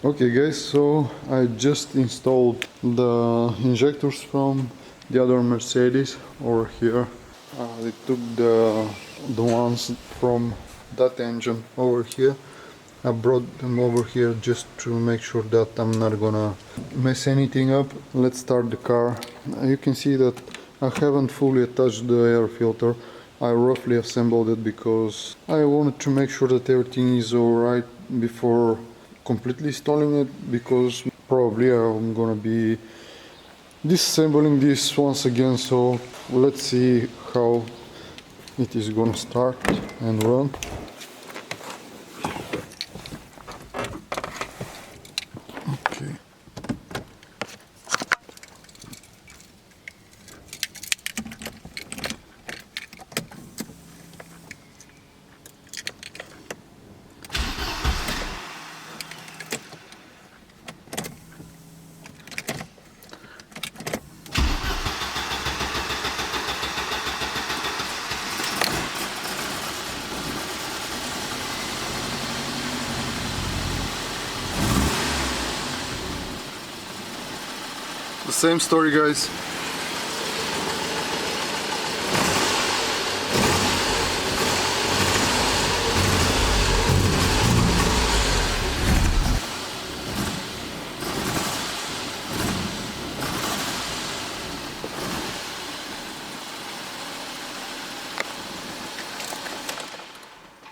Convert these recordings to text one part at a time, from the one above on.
Okay guys, so I just installed the injectors from the other Mercedes over here. I took the ones from that engine over here. I brought them over here just to make sure that I'm not gonna mess anything up. Let's start the car. You can see that I haven't fully attached the air filter. I roughly assembled it because I wanted to make sure that everything is alright before completely installing it, because probably I'm gonna be disassembling this once again. So let's see how it is gonna start and run. Okay. The same story, guys.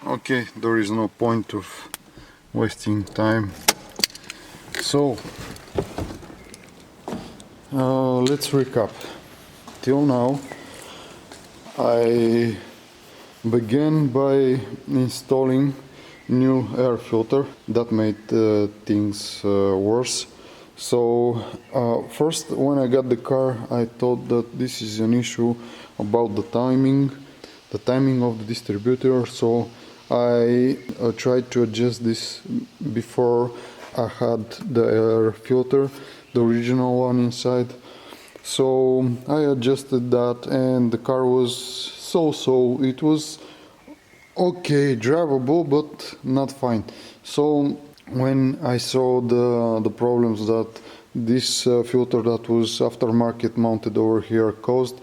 Okay, there is no point of wasting time. So let's recap. Till now I began by installing new air filter. That made things worse. So first, when I got the car, I thought that this is an issue about the timing of the distributor. So I tried to adjust this before I had the air filter, the original one inside. So I adjusted that and the car was so. It was okay, drivable, but not fine. So when I saw the problems that this filter that was aftermarket mounted over here caused,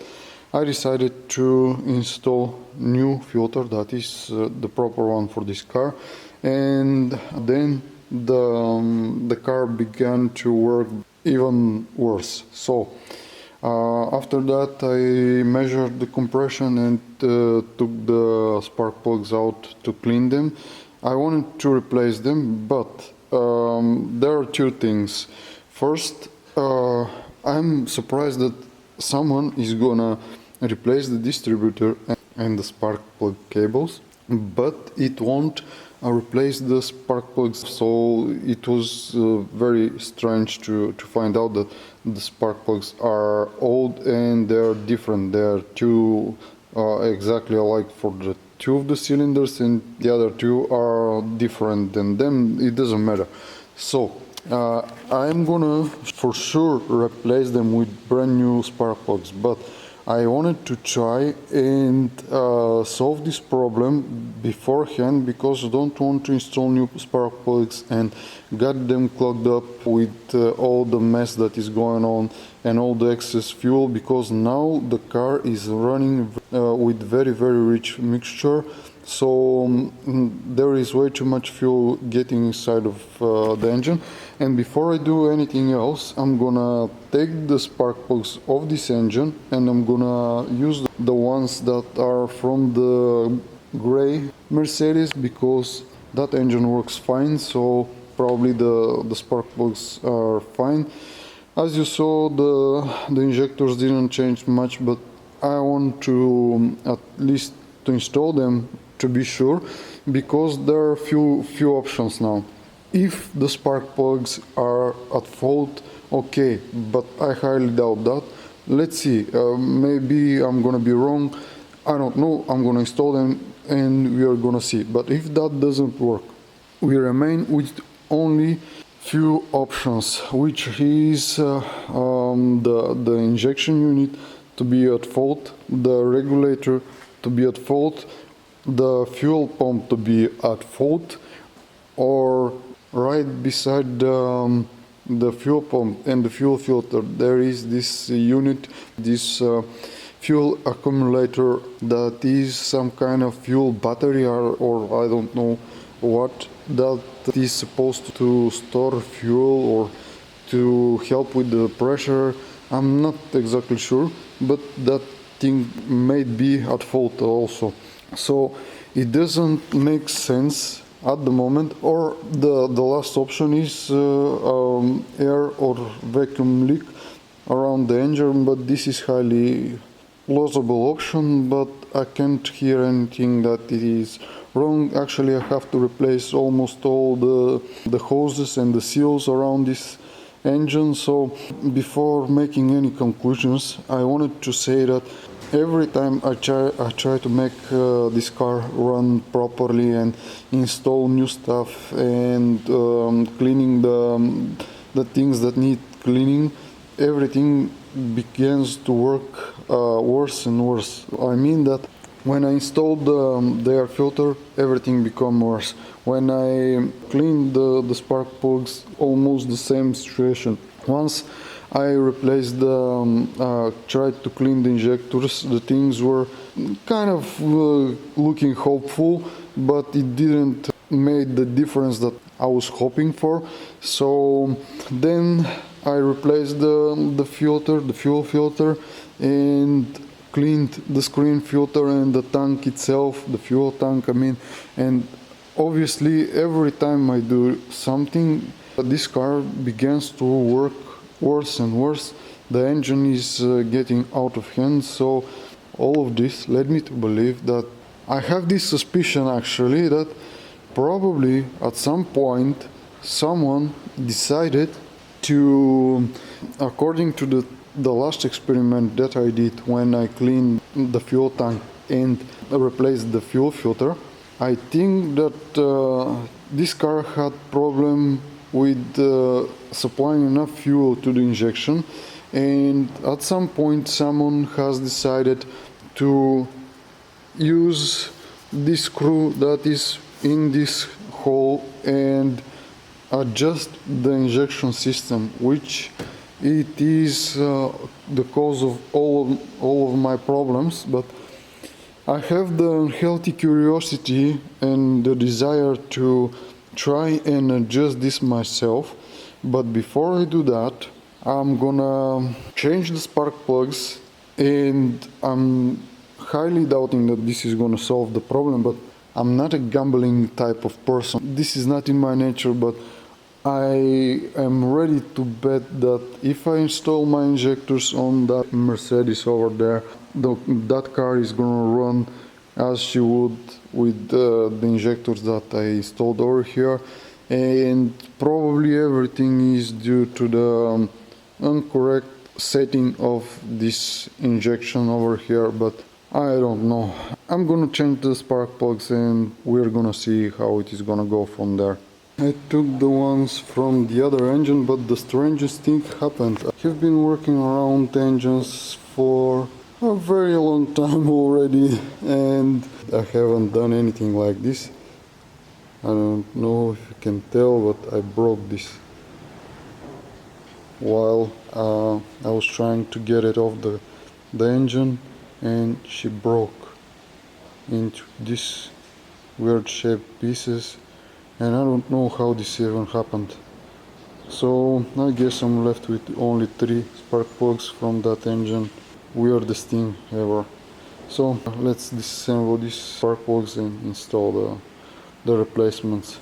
I decided to install new filter that is the proper one for this car, and then the car began to work even worse. So after that I measured the compression and took the spark plugs out to clean them. I wanted to replace them, but there are two things. First, I'm surprised that someone is gonna replace the distributor and the spark plug cables, but it won't replace the spark plugs. So it was very strange to find out that the spark plugs are old and they're different. They're two exactly alike for the two of the cylinders, and the other two are different than them. It doesn't matter. So I'm gonna for sure replace them with brand new spark plugs, but I wanted to try and solve this problem beforehand, because I don't want to install new spark plugs and get them clogged up with all the mess that is going on and all the excess fuel, because now the car is running with very rich mixture. So there is way too much fuel getting inside of the engine. And before I do anything else, I'm gonna take the spark plugs of this engine and I'm gonna use the ones that are from the gray Mercedes, because that engine works fine. So probably the spark plugs are fine. As you saw, the injectors didn't change much, but I want to at least to install them to be sure, because there are few options now. If the spark plugs are at fault, okay, but I highly doubt that. Let's see, maybe I'm gonna be wrong, I don't know. I'm gonna install them and we are gonna see. But if that doesn't work, we remain with only few options, which is the injection unit to be at fault, the regulator to be at fault, the fuel pump to be at fault, or right beside the fuel pump and the fuel filter, there is this unit, this fuel accumulator that is some kind of fuel battery, or I don't know what, that is supposed to store fuel or to help with the pressure. I'm not exactly sure, but that thing may be at fault also. So it doesn't make sense at the moment. Or the last option is air or vacuum leak around the engine, but this is highly plausible option, but I can't hear anything that it is wrong. Actually, I have to replace almost all the hoses and the seals around this engine. So before making any conclusions, I wanted to say that every time I try to make this car run properly and install new stuff and cleaning the things that need cleaning, everything begins to work worse and worse. I mean that when I installed the air filter, everything became worse. When I cleaned the spark plugs, almost the same situation. Once I replaced tried to clean the injectors, the things were kind of looking hopeful, but it didn't make the difference that I was hoping for. So then I replaced the filter, the fuel filter, and cleaned the screen filter and the tank itself, the fuel tank, I mean. And obviously every time I do something, this car begins to work worse and worse. The engine is getting out of hand. So all of this led me to believe that I have this suspicion actually that probably at some point someone decided to, according to the last experiment that I did when I cleaned the fuel tank and replaced the fuel filter, I think that this car had problem with supplying enough fuel to the injection, and at some point someone has decided to use this screw that is in this hole and adjust the injection system, which it is the cause of all of my problems. But I have the unhealthy curiosity and the desire to try and adjust this myself. But before I do that, I'm gonna change the spark plugs, and I'm highly doubting that this is gonna solve the problem, but I'm not a gambling type of person. This is not in my nature, but I am ready to bet that if I install my injectors on that Mercedes over there, that car is gonna run as she would with the injectors that I installed over here. And probably everything is due to the incorrect setting of this injection over here, but I don't know. I'm gonna change the spark plugs and we're gonna see how it is gonna go from there. I took the ones from the other engine, but the strangest thing happened. I've been working around engines for a very long time already, and I haven't done anything like this. I don't know if you can tell, but I broke this while I was trying to get it off the engine, and she broke into these weird shaped pieces, and I don't know how this even happened. So I guess I'm left with only 3 spark plugs from that engine. Weirdest thing ever. So let's disassemble these spark plugs and install the replacements.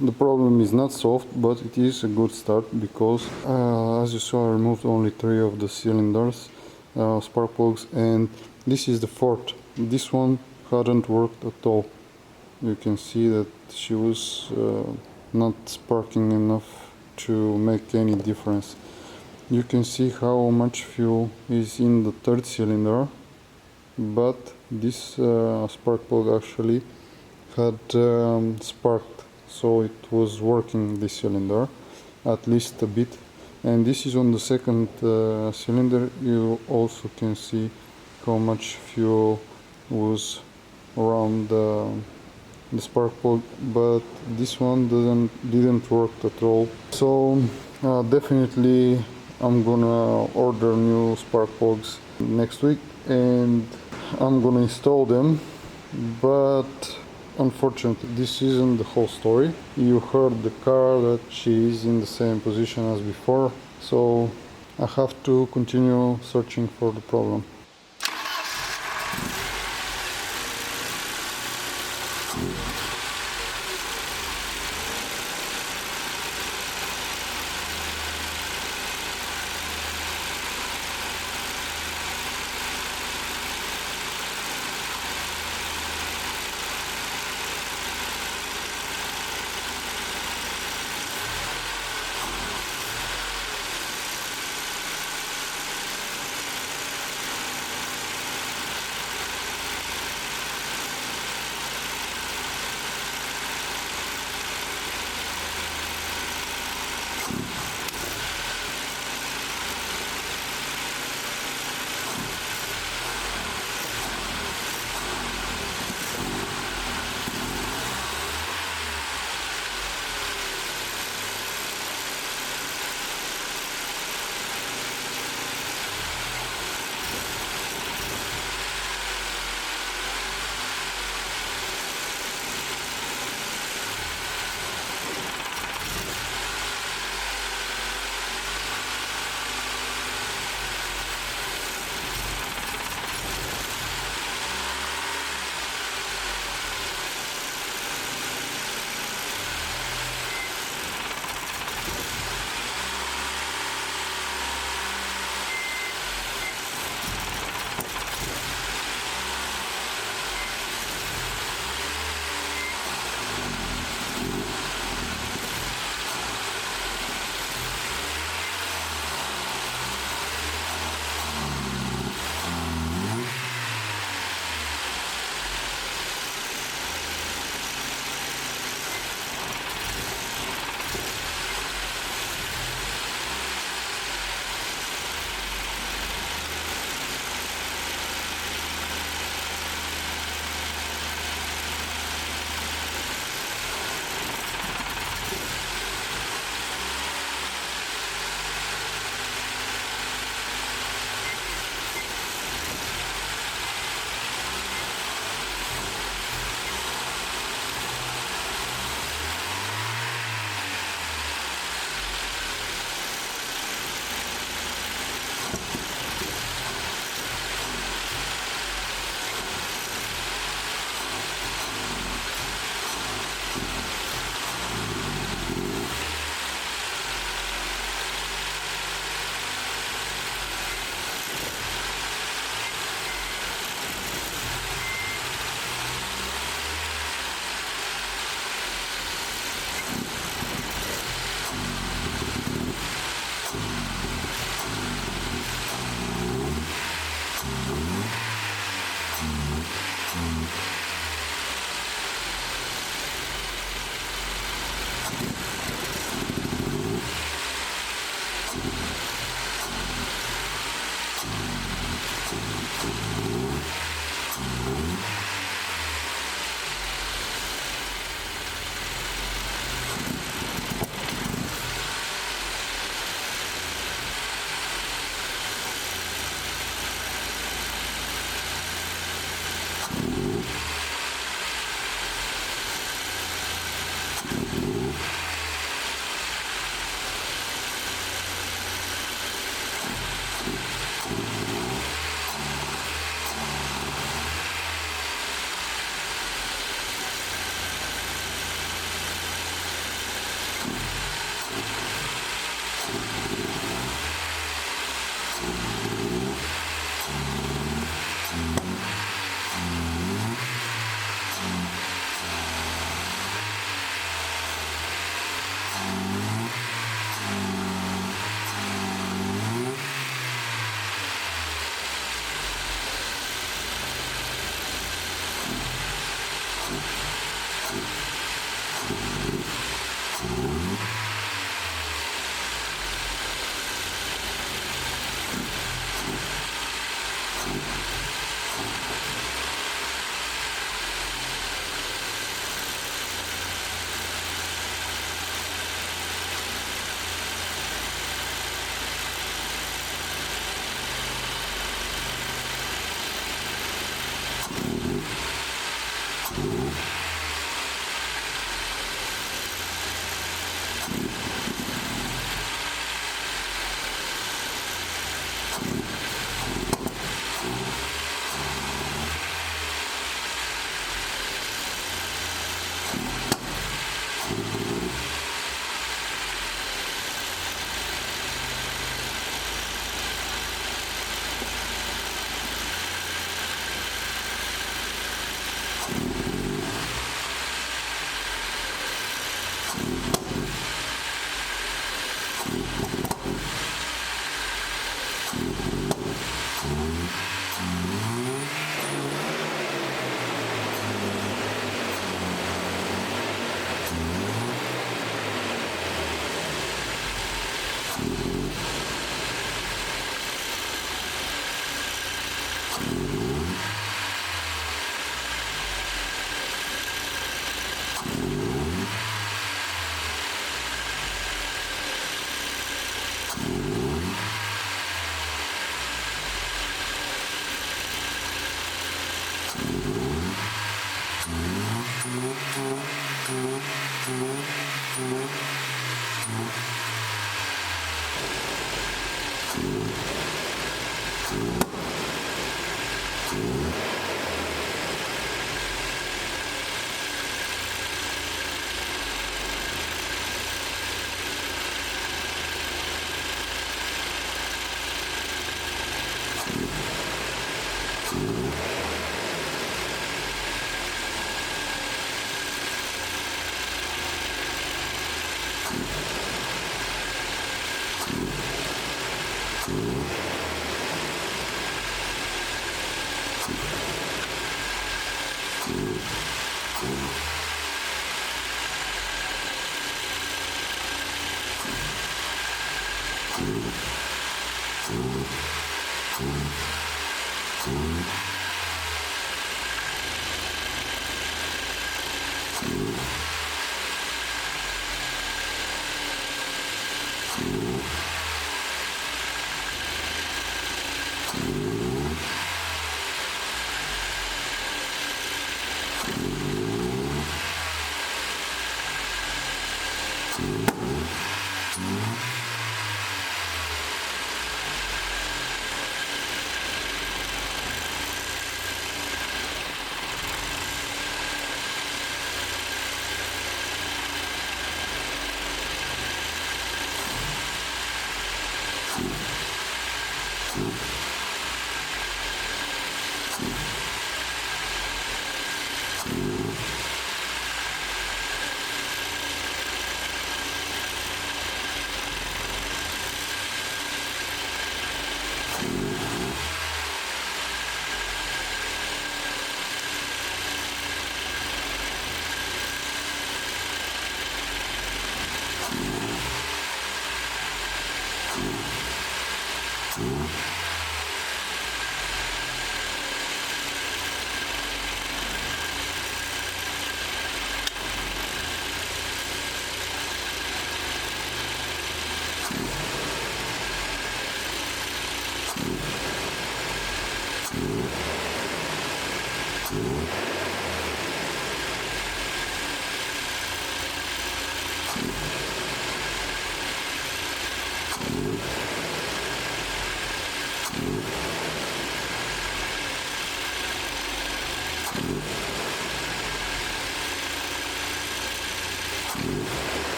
the problem is not solved, but it is a good start because as you saw, I removed only 3 of the cylinders, spark plugs, and this is the fourth. This one hadn't worked at all. You can see that she was not sparking enough to make any difference. You can see how much fuel is in the third cylinder, but this spark plug actually had sparked, so it was working, this cylinder, at least a bit. And this is on the second cylinder. You also can see how much fuel was around the spark plug, but this one didn't work at all. So definitely I'm gonna order new spark plugs next week and I'm gonna install them, but unfortunately this isn't the whole story. You heard the car that she is in the same position as before, so I have to continue searching for the problem.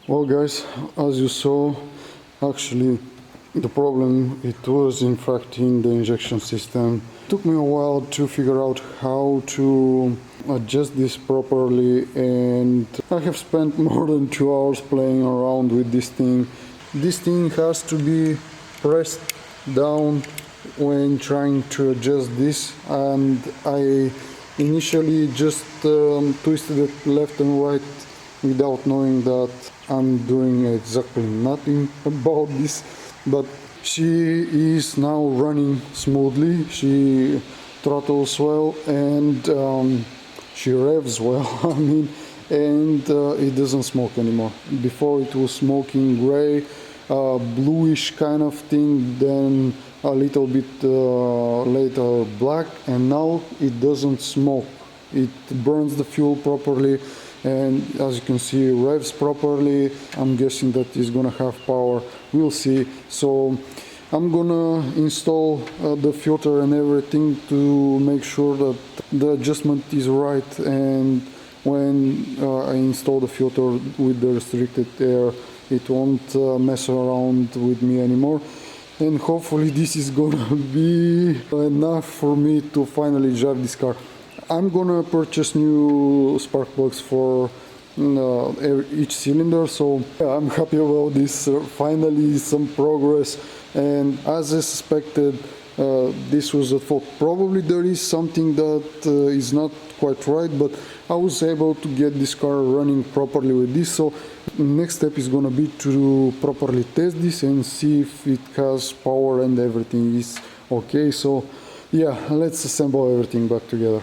Well guys, as you saw, actually the problem it was in fact in the injection system. It took me a while to figure out how to adjust this properly, and I have spent more than 2 hours playing around with this thing. This thing has to be pressed down when trying to adjust this, and I initially just twisted it left and right without knowing that I'm doing exactly nothing about this. But she is now running smoothly, she throttles well, and she revs well, I mean, and it doesn't smoke anymore. Before it was smoking gray, bluish kind of thing, then a little bit later black, and now it doesn't smoke. It burns the fuel properly, and as you can see, revs properly. I'm guessing that it's gonna have power, we'll see. So I'm gonna install the filter and everything to make sure that the adjustment is right, and when I install the filter with the restricted air, it won't mess around with me anymore. And hopefully this is gonna be enough for me to finally drive this car. I'm gonna purchase new spark plugs for each cylinder, so yeah, I'm happy about this. Finally some progress, and as I suspected, this was at fault. Probably there is something that is not quite right, but I was able to get this car running properly with this. So next step is gonna be to properly test this and see if it has power and everything is okay. So yeah, let's assemble everything back together.